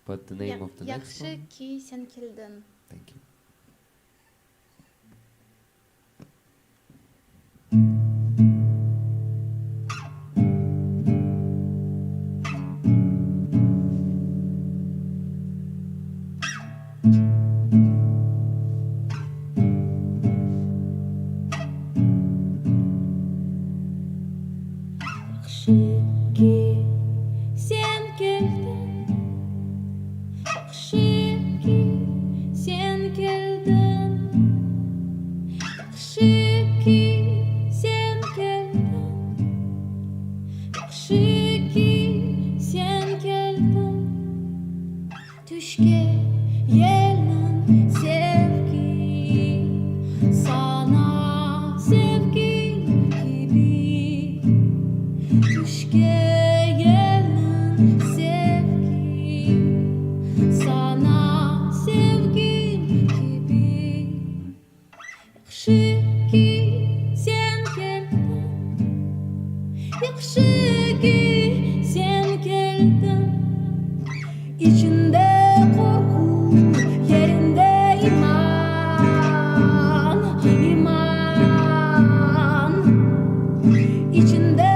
But the name of the next Yaxşı one? ki sen geldin. Thank you. Yaxşı ki sen geldin. Yaxşı ki sen geldin. Yaxşı ki sen geldin. Yaxşı ki sen geldin. Düşke yelin sevgi, sana sevgim gibi. Düşke yelin sevgi, sana sevgim gibi. Yaxşı ki sen geldin. Yaxşı ki sen geldin. İçinde korku, yerinde iman, iman. İçinde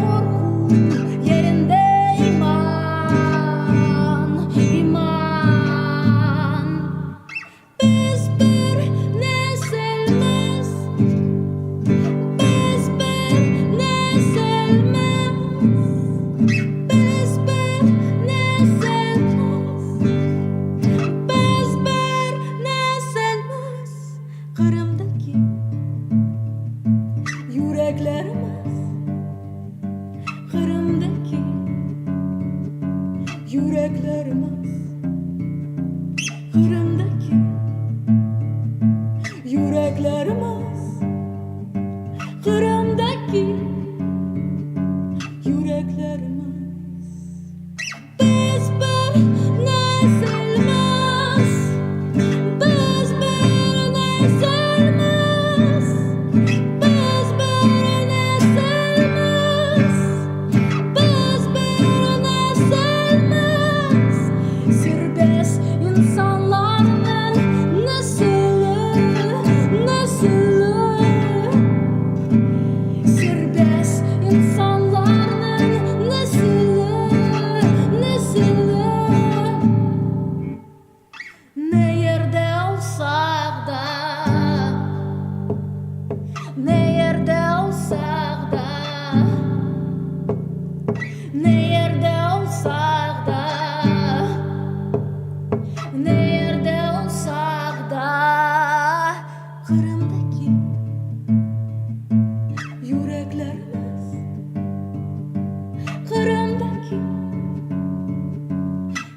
korku, yerinde iman, iman. Biz bir nesilmiz, biz bir nesilmiz, biz bir nesilmiz, biz bir nesilmiz. Kırım'daki yüreklerimiz, Kırım'daki yüreklerimiz, Kırım'daki yüreklerimiz, Kırım'daki yüreklerimiz. Biz bir nesilmiz, biz bir nesilmiz, biz bir nesilmiz, biz bir nesilmiz. Serbest insanların nesli, nesli. Serbest insanların nesli, nesli. Ne yerde olsak da, ne yerde olsak da, ne yerde olsak da, ne yerde olsak da. Kırım'daki yüreklerimiz, Kırım'daki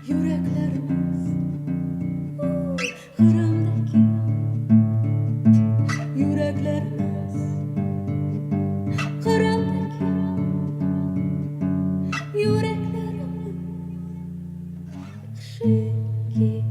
yüreklerimiz, Kırım'daki yüreklerimiz, Kırım'daki yüreklerimiz. Yaxşı ki